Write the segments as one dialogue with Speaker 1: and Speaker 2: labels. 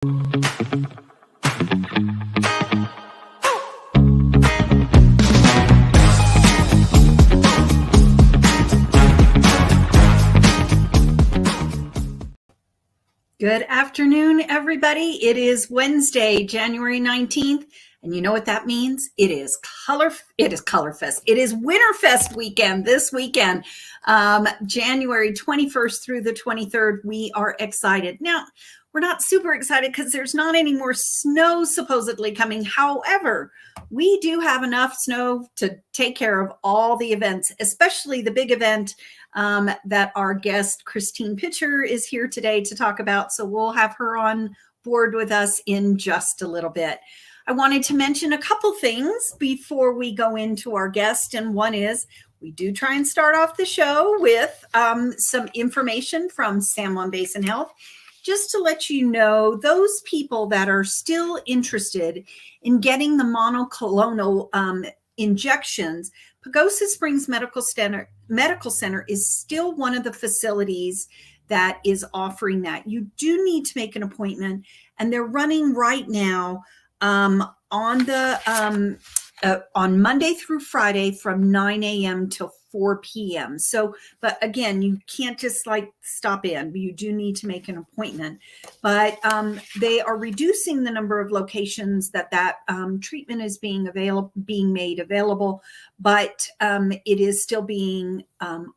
Speaker 1: Good afternoon, everybody. It is Wednesday, January 19th, and you know what that means? It is Colorfest. It is Winterfest weekend this weekend, January 21st through the 23rd. We are excited. Now, we're not super excited because there's not any more snow supposedly coming. However, we do have enough snow to take care of all the events, especially the big event that our guest Christine Pitcher is here today to talk about. So we'll have her on board with us in just a little bit. I wanted to mention a couple things before we go into our guest. And one is we do try and start off the show with some information from San Juan Basin Health. Just to let you know, those people that are still interested in getting the monoclonal injections, Pagosa Springs Medical Center is still one of the facilities that is offering that. You do need to make an appointment, and they're running right now on Monday through Friday from 9 a.m. till 4 p.m. So, but again, you can't just like stop in. You do need to make an appointment. But they are reducing the number of locations that treatment is being made available. But it is still being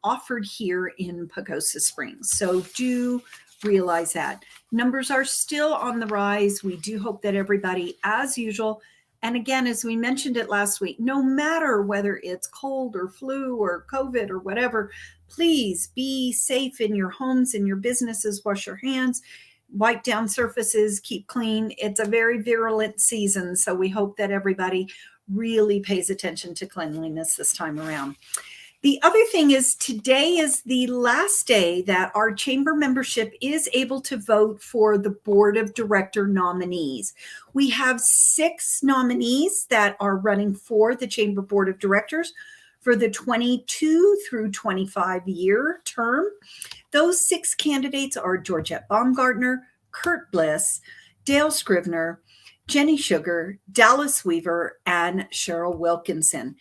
Speaker 1: offered here in Pagosa Springs. So do realize that numbers are still on the rise. We do hope that everybody, as usual. And again, as we mentioned it last week, no matter whether it's cold or flu or COVID or whatever, please be safe in your homes and your businesses. Wash your hands, wipe down surfaces, keep clean. It's a very virulent season, so we hope that everybody really pays attention to cleanliness this time around. The other thing is today is the last day that our chamber membership is able to vote for the board of director nominees. We have 6 nominees that are running for the chamber board of directors for the 22 through 25 year term. Those 6 candidates are Georgette Baumgartner, Kurt Bliss, Dale Scrivener, Jenny Sugar, Dallas Weaver, and Cheryl Wilkinson.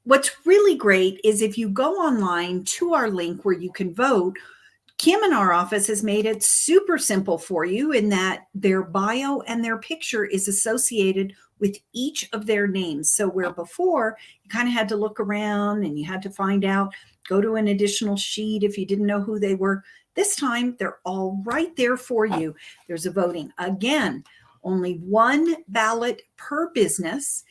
Speaker 1: What's really great is if you go online to our link where you can vote, Kim in our office has made it super simple for you in that their bio and their picture is associated with each of their names. So where before you kind of had to look around and you had to find out, go to an additional sheet if you didn't know who they were. This time they're all right there for you. There's a voting. Again, only 1 ballot per business.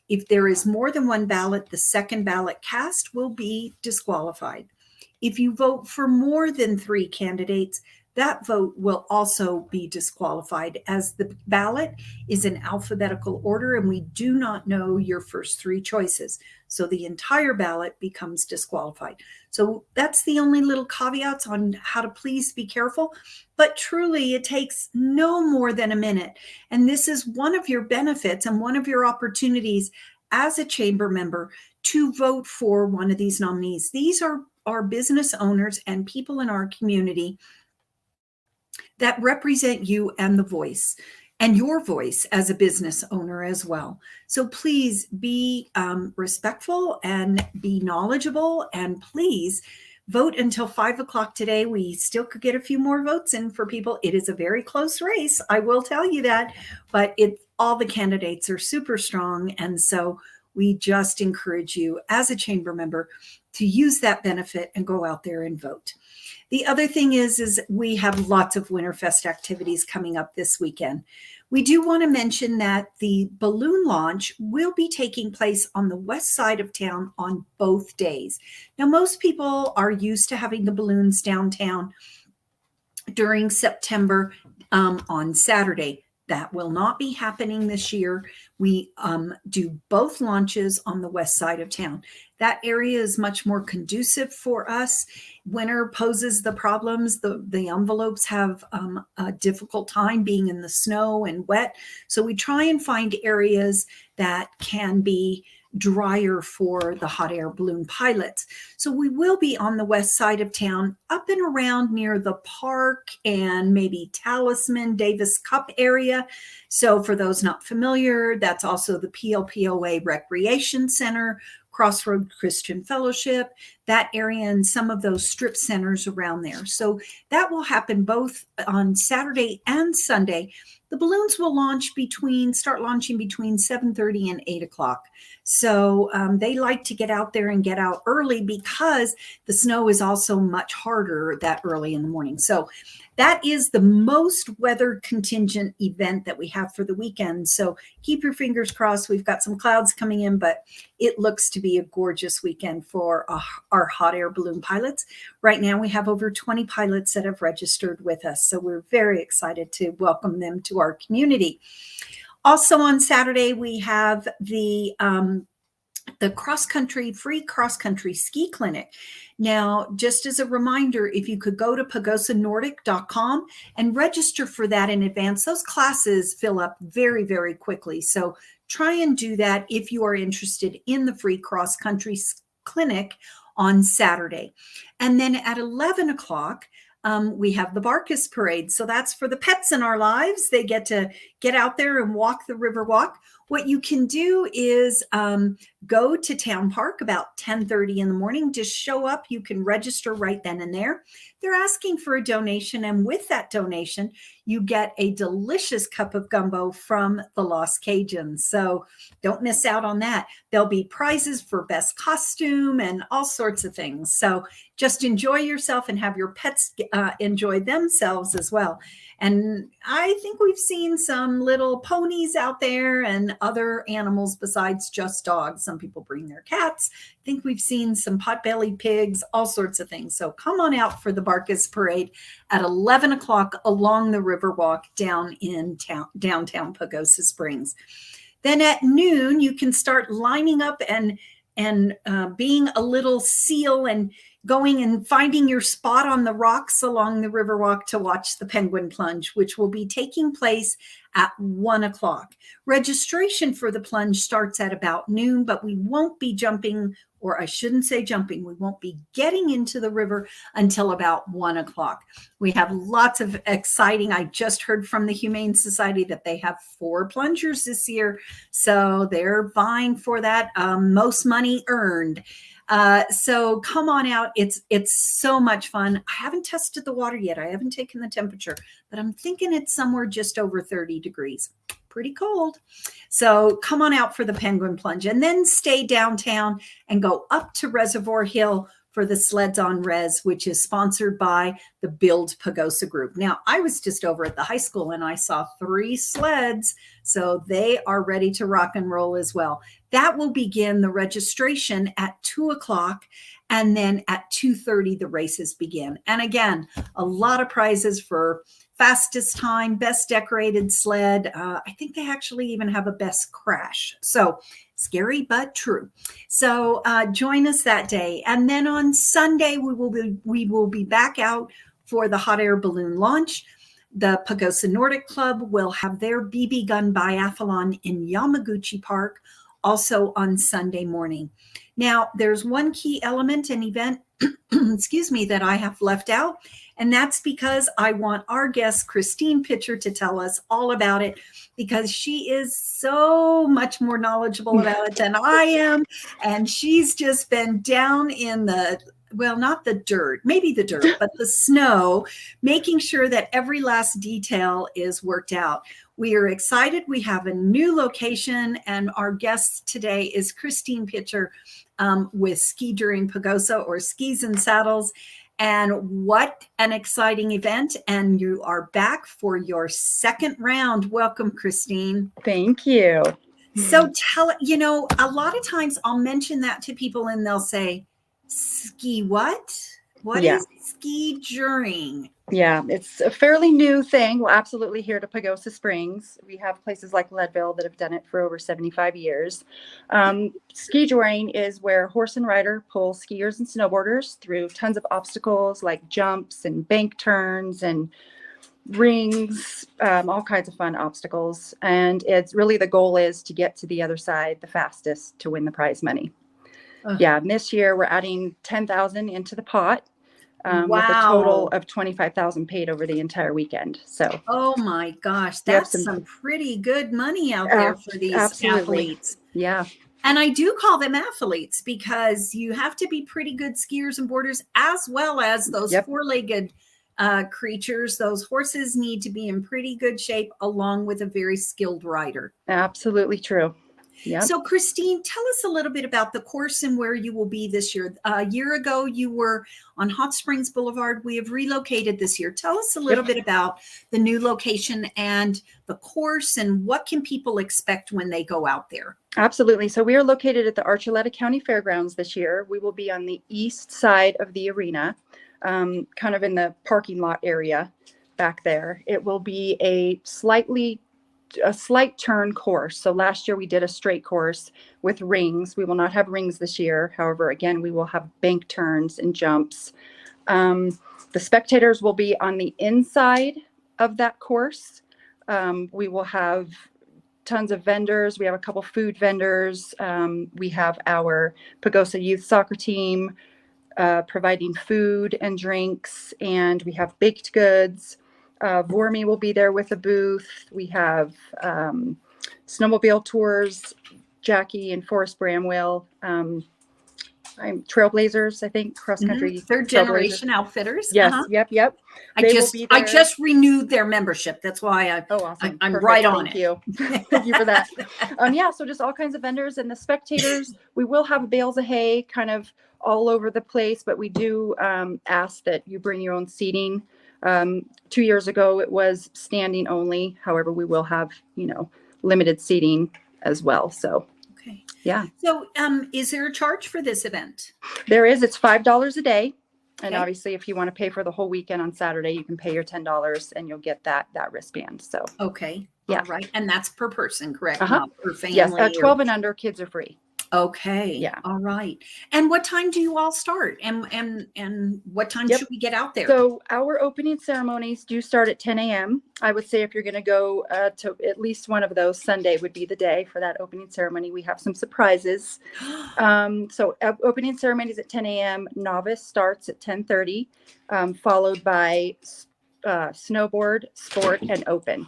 Speaker 1: If there is more than 1 ballot, the second ballot cast will be disqualified. If you vote for more than 3 candidates, that vote will also be disqualified as the ballot is in alphabetical order and we do not know your first 3 choices. So the entire ballot becomes disqualified. So that's the only little caveats on how to please be careful. But truly, it takes no more than a minute. And this is one of your benefits and one of your opportunities as a chamber member to vote for one of these nominees. These are business owners and people in our community that represent you and the voice and your voice as a business owner as well. So please be respectful and be knowledgeable, and please vote until 5 o'clock today. We still could get a few more votes in for people. It is a very close race, I will tell you that, but all the candidates are super strong. And so we just encourage you as a chamber member to use that benefit and go out there and vote. The other thing is we have lots of Winterfest activities coming up this weekend. We do want to mention that the balloon launch will be taking place on the west side of town on both days. Now, most people are used to having the balloons downtown during September on Saturday. That will not be happening this year. We do both launches on the west side of town. That area is much more conducive for us. Winter poses the problems. The envelopes have a difficult time being in the snow and wet. So we try and find areas that can be drier for the hot air balloon pilots. So we will be on the west side of town, up and around near the park and maybe Talisman, Davis Cup area. So for those not familiar, that's also the PLPOA Recreation Center, Crossroad Christian Fellowship, that area, and some of those strip centers around there. So that will happen both on Saturday and Sunday. The balloons will start launching between 7:30 and 8 o'clock. So they like to get out there and get out early because the snow is also much harder that early in the morning. So that is the most weather contingent event that we have for the weekend. So keep your fingers crossed. We've got some clouds coming in, but it looks to be a gorgeous weekend for our hot air balloon pilots. Right now, we have over 20 pilots that have registered with us. So we're very excited to welcome them to our community. Also on Saturday, we have the free cross-country ski clinic. Now, just as a reminder, if you could go to pagosanordic.com and register for that in advance, those classes fill up very, very quickly. So try and do that if you are interested in the free cross-country clinic on Saturday. And then at 11 o'clock, we have the Barcus Parade. So that's for the pets in our lives. They get to get out there and walk the river walk. What you can do is go to Town Park about 10:30 in the morning. Just show up. You can register right then and there. They're asking for a donation. And with that donation, you get a delicious cup of gumbo from the Lost Cajuns. So don't miss out on that. There'll be prizes for best costume and all sorts of things. So just enjoy yourself and have your pets enjoy themselves as well. And I think we've seen some little ponies out there and other animals besides just dogs. Some people bring their cats. I think we've seen some potbelly pigs, all sorts of things. So come on out for the Barcus Parade at 11 o'clock along the Riverwalk down in downtown Pagosa Springs. Then at noon, you can start lining up and being a little seal and going and finding your spot on the rocks along the Riverwalk to watch the penguin plunge, which will be taking place at 1 o'clock. Registration for the plunge starts at about noon, but we won't be jumping, or I shouldn't say jumping, we won't be getting into the river until about 1 o'clock. We have lots of exciting, I just heard from the Humane Society that they have 4 plungers this year. So they're vying for that most money earned. So come on out. It's so much fun. I haven't tested the water yet. I haven't taken the temperature, but I'm thinking it's somewhere just over 30 degrees. Pretty cold. So come on out for the penguin plunge and then stay downtown and go up to Reservoir Hill for the Sleds on Res, which is sponsored by the Build Pagosa Group. Now, I was just over at the high school and I saw 3 sleds, so they are ready to rock and roll as well. That will begin the registration at 2 o'clock, and then at 2:30, the races begin. And again, a lot of prizes for fastest time, best decorated sled. I think they actually even have a best crash. So scary, but true. So join us that day. And then on Sunday, we will be back out for the hot air balloon launch. The Pagosa Nordic Club will have their BB gun biathlon in Yamaguchi Park also on Sunday morning. Now, there's one key element and event, excuse me, that I have left out, and that's because I want our guest, Christine Pitcher, to tell us all about it, because she is so much more knowledgeable about it than I am, and she's just been down in the, well, not the dirt, maybe the dirt, but the snow, making sure that every last detail is worked out. We are excited. We have a new location, and our guest today is Christine Pitcher with Skijor in Pagosa, or Skis and Saddles. And what an exciting event. And you are back for your second round. Welcome, Christine.
Speaker 2: Thank you.
Speaker 1: So a lot of times I'll mention that to people and they'll say, ski what? What is skijoring?
Speaker 2: Yeah, it's a fairly new thing. We're absolutely here to Pagosa Springs. We have places like Leadville that have done it for over 75 years. Skijoring is where horse and rider pull skiers and snowboarders through tons of obstacles like jumps and bank turns and rings, all kinds of fun obstacles. And it's really, the goal is to get to the other side the fastest to win the prize money.
Speaker 1: Ugh.
Speaker 2: Yeah. And this year we're adding 10,000 into the pot. With a total
Speaker 1: Wow.
Speaker 2: of 25,000 paid over the entire weekend. So,
Speaker 1: Oh my gosh,
Speaker 2: We have
Speaker 1: that's
Speaker 2: some-
Speaker 1: some pretty good money out there for these
Speaker 2: absolutely.
Speaker 1: athletes.
Speaker 2: yeah,
Speaker 1: And I do call them athletes because you have to be pretty good skiers and boarders, as well as those
Speaker 2: Yep.
Speaker 1: four-legged creatures. Those horses need to be in pretty good shape, along with a very skilled rider.
Speaker 2: absolutely true. Yeah.
Speaker 1: So, Christine, tell us a little bit about the course and where you will be this year. A year ago, you were on Hot Springs Boulevard. We have relocated this year. Tell us a little bit about the new location and the course, and what can people expect when they go out there?
Speaker 2: Absolutely. So we are located at the Archuleta County Fairgrounds this year. We will be on the east side of the arena, kind of in the parking lot area back there. It will be a slight turn course. So last year we did a straight course with rings. We will not have rings this year. However, again, we will have bank turns and jumps. The spectators will be on the inside of that course. We will have tons of vendors. We have a couple food vendors. We have our Pagosa youth soccer team providing food and drinks, and we have baked goods. Vormy will be there with a booth. We have snowmobile tours, Jackie and Forrest Bramwell. Trailblazers, I think, cross country.
Speaker 1: Third generation outfitters.
Speaker 2: Yes. Yep.
Speaker 1: I just renewed their membership. That's why
Speaker 2: awesome.
Speaker 1: I'm
Speaker 2: Perfect.
Speaker 1: right on
Speaker 2: Thank
Speaker 1: it.
Speaker 2: you. Thank you for that. So just all kinds of vendors, and the spectators, we will have bales of hay kind of all over the place, but we do ask that you bring your own seating. 2 years ago, it was standing only. However, we will have, limited seating as well. So,
Speaker 1: Okay.
Speaker 2: yeah.
Speaker 1: So, is there a charge for this event?
Speaker 2: There is. It's $5 a day. And
Speaker 1: Okay.
Speaker 2: obviously, if you want to pay for the whole weekend on Saturday, you can pay your $10 and you'll get that wristband. So,
Speaker 1: Okay.
Speaker 2: Yeah.
Speaker 1: All right. And that's per person, correct?
Speaker 2: Uh-huh.
Speaker 1: Not per family.
Speaker 2: yes,
Speaker 1: or-
Speaker 2: 12 and under kids are free.
Speaker 1: Okay.
Speaker 2: Yeah.
Speaker 1: All right. And what time do you all start? And what time
Speaker 2: Yep.
Speaker 1: should we get out there?
Speaker 2: So our opening ceremonies do start at 10 a.m. I would say if you're going to go to at least one of those, Sunday would be the day for that opening ceremony. We have some surprises. Opening ceremonies at 10 a.m. Novice starts at 10:30, followed by snowboard, sport, and open.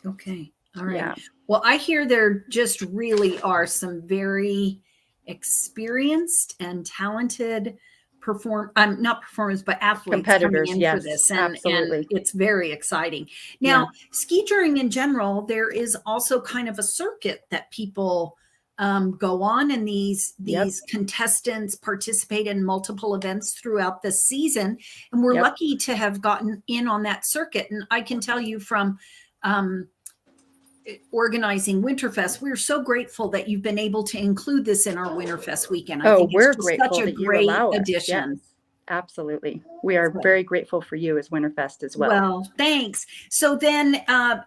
Speaker 1: Okay. All right.
Speaker 2: Yeah.
Speaker 1: Well, I hear there just really are some very experienced and talented not performers, but athletes
Speaker 2: Competitors,
Speaker 1: coming in
Speaker 2: yes,
Speaker 1: for this.
Speaker 2: absolutely.
Speaker 1: And it's very exciting. Now, ski touring in general, there is also kind of a circuit that people go on, and these contestants participate in multiple events throughout the season. And we're lucky to have gotten in on that circuit. And I can tell you from organizing Winterfest, we're so grateful that you've been able to include this in our Winterfest weekend. I think
Speaker 2: we're
Speaker 1: it's just
Speaker 2: grateful
Speaker 1: such a
Speaker 2: that you
Speaker 1: great
Speaker 2: allow us.
Speaker 1: addition.
Speaker 2: Yes, absolutely. We are very grateful for you as Winterfest as well.
Speaker 1: Well, thanks. So then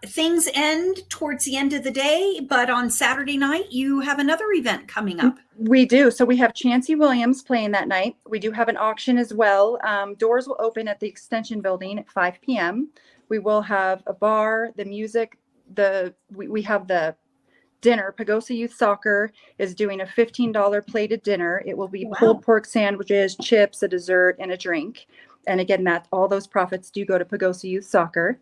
Speaker 1: things end towards the end of the day, but on Saturday night, you have another event coming up.
Speaker 2: We do. So we have Chancey Williams playing that night. We do have an auction as well. Doors will open at the Extension Building at 5 p.m. We will have a bar, the music, we have the dinner. Pagosa Youth Soccer is doing a $15 plated dinner. It will be pulled pork sandwiches, chips, a dessert, and a drink. And again, all those profits do go to Pagosa Youth Soccer.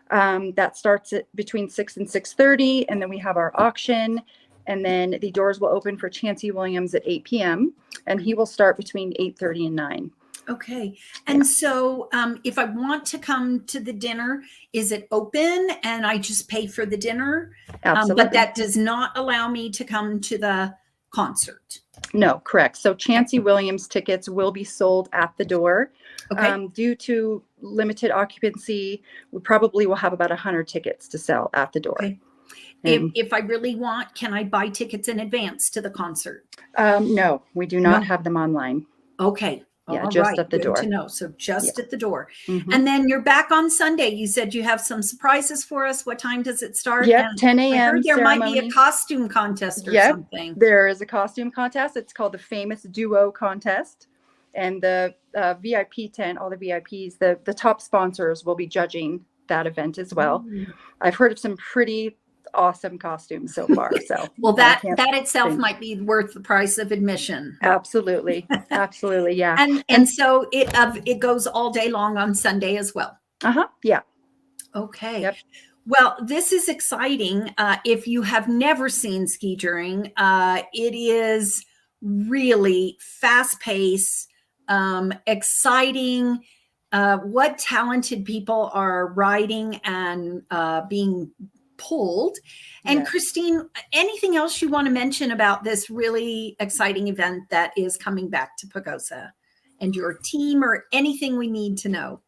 Speaker 2: That starts at between 6 and 6:30, and then we have our auction, and then the doors will open for Chancey Williams at 8 p.m. and he will start between 8:30 and 9.
Speaker 1: Okay. And so if I want to come to the dinner, is it open and I just pay for the dinner?
Speaker 2: Absolutely.
Speaker 1: But that does not allow me to come to the concert.
Speaker 2: No, correct. So Chancey Williams tickets will be sold at the door.
Speaker 1: Okay.
Speaker 2: Due to limited occupancy, we probably will have about 100 tickets to sell at the door.
Speaker 1: Okay. If I really want, can I buy tickets in advance to the concert?
Speaker 2: No, we do not have them online.
Speaker 1: Okay.
Speaker 2: Yeah,
Speaker 1: All
Speaker 2: just
Speaker 1: right.
Speaker 2: at the
Speaker 1: Good
Speaker 2: door.
Speaker 1: to know. So just at the door.
Speaker 2: Mhm.
Speaker 1: And then you're back on Sunday. You said you have some surprises for us. What time does it start?
Speaker 2: Yep,
Speaker 1: And
Speaker 2: 10
Speaker 1: I
Speaker 2: a.m.
Speaker 1: heard there might be a
Speaker 2: ceremony.
Speaker 1: costume contest or
Speaker 2: Yep.
Speaker 1: something.
Speaker 2: There is a costume contest. It's called the Famous Duo Contest. And the VIP tent, all the VIPs, the top sponsors will be judging that event as well.
Speaker 1: Mm.
Speaker 2: I've heard of some pretty awesome costumes so far. So
Speaker 1: Well,
Speaker 2: I
Speaker 1: that
Speaker 2: can't
Speaker 1: itself
Speaker 2: think.
Speaker 1: might be worth the price of admission.
Speaker 2: Absolutely. Absolutely. Yeah.
Speaker 1: And so it goes all day long on Sunday as well.
Speaker 2: Yeah.
Speaker 1: Okay.
Speaker 2: Yep.
Speaker 1: Well, this is exciting. If you have never seen skijoring, it is really fast-paced, exciting. What talented people are riding and being pulled. And
Speaker 2: Yes.
Speaker 1: Christine, anything else you want to mention about this really exciting event that is coming back to Pagosa and your team, or anything we need to know?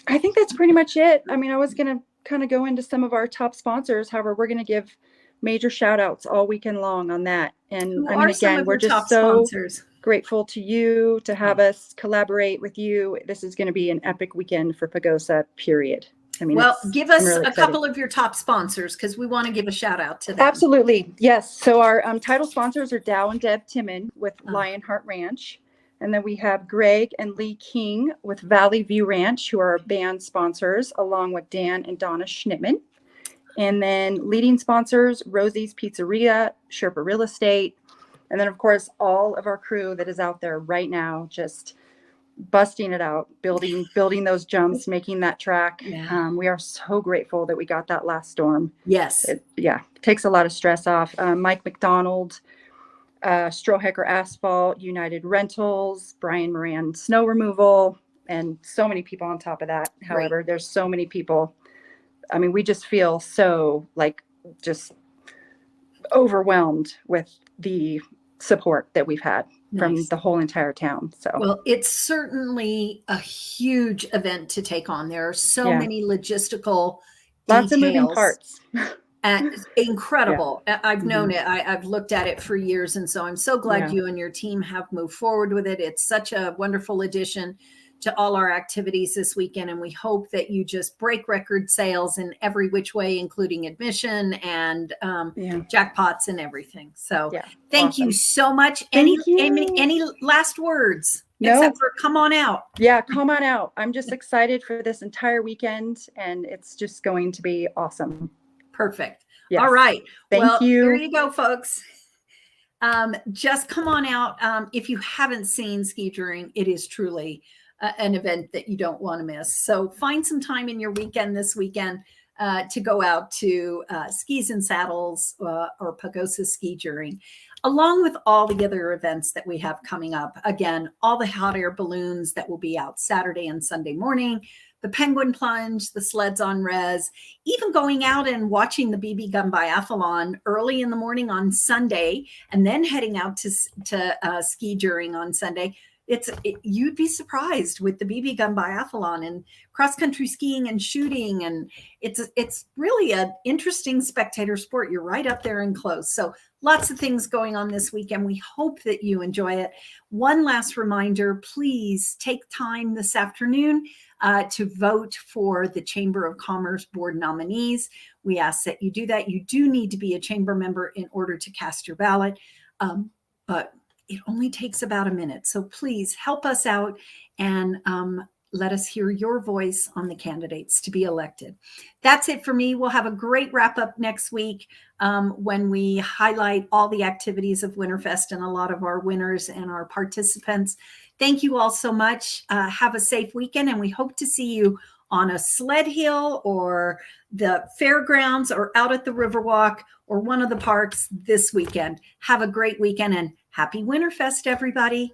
Speaker 2: I think that's pretty much it. I mean, I was going to kind of go into some of our top sponsors. However, we're going to give major shout outs all weekend long on that. And
Speaker 1: Who
Speaker 2: I mean,
Speaker 1: are some
Speaker 2: again,
Speaker 1: of
Speaker 2: we're
Speaker 1: your
Speaker 2: just
Speaker 1: top
Speaker 2: so
Speaker 1: sponsors?
Speaker 2: grateful to you to have us collaborate with you. This is going to be an epic weekend for Pagosa, period. I mean,
Speaker 1: Well, give us
Speaker 2: really
Speaker 1: a
Speaker 2: excited.
Speaker 1: couple of your top sponsors, because we want to give a shout out to them.
Speaker 2: Absolutely. Yes. So our title sponsors are Dow and Deb Timon with Lionheart Ranch. And then we have Greg and Lee King with Valley View Ranch, who are our band sponsors, along with Dan and Donna Schnittman. And then leading sponsors, Rosie's Pizzeria, Sherpa Real Estate. And then, of course, all of our crew that is out there right now, just busting it out, building those jumps, making that track.
Speaker 1: Yeah.
Speaker 2: We are so grateful that we got that last storm.
Speaker 1: Yes.
Speaker 2: It takes a lot of stress off. Mike McDonald, Strohecker Asphalt, United Rentals, Brian Moran Snow Removal, and so many people on top of that. However, there's so many people. I mean, we just feel so just overwhelmed with the support that we've had from the whole entire town. So,
Speaker 1: well, it's certainly a huge event to take on. There are so many logistical
Speaker 2: lots of moving parts.
Speaker 1: And incredible. I've known it. I've looked at it for years. And so I'm so glad you and your team have moved forward with it. It's such a wonderful addition to all our activities this weekend. And we hope that you just break record sales in every which way, including admission and jackpots and everything. So thank you so much. Any last words?
Speaker 2: No.
Speaker 1: Except for come on out.
Speaker 2: Yeah, come on out. I'm just excited for this entire weekend, and it's just going to be awesome.
Speaker 1: Perfect.
Speaker 2: Yes.
Speaker 1: All right.
Speaker 2: Thank you.
Speaker 1: There you go, folks. Just come on out. If you haven't seen Skijoring, it is truly an event that you don't want to miss. So find some time in your weekend this weekend to go out to Skis and Saddles or Pagosa Skijoring, along with all the other events that we have coming up. Again, all the hot air balloons that will be out Saturday and Sunday morning, the penguin plunge, the sleds on res, even going out and watching the BB gun biathlon early in the morning on Sunday, and then heading out to Skijoring on Sunday. You'd be surprised with the BB gun biathlon and cross country skiing and shooting, and it's really an interesting spectator sport. You're right up there and close. So lots of things going on this weekend. We hope that you enjoy it. One last reminder, please take time this afternoon to vote for the Chamber of Commerce Board nominees. We ask that you do that. You do need to be a chamber member in order to cast your ballot, but it only takes about a minute. So please help us out and let us hear your voice on the candidates to be elected. That's it for me. We'll have a great wrap up next week when we highlight all the activities of Winterfest and a lot of our winners and our participants. Thank you all so much. Have a safe weekend, and we hope to see you on a sled hill or the fairgrounds or out at the Riverwalk or one of the parks this weekend. Have a great weekend and happy Winterfest, everybody.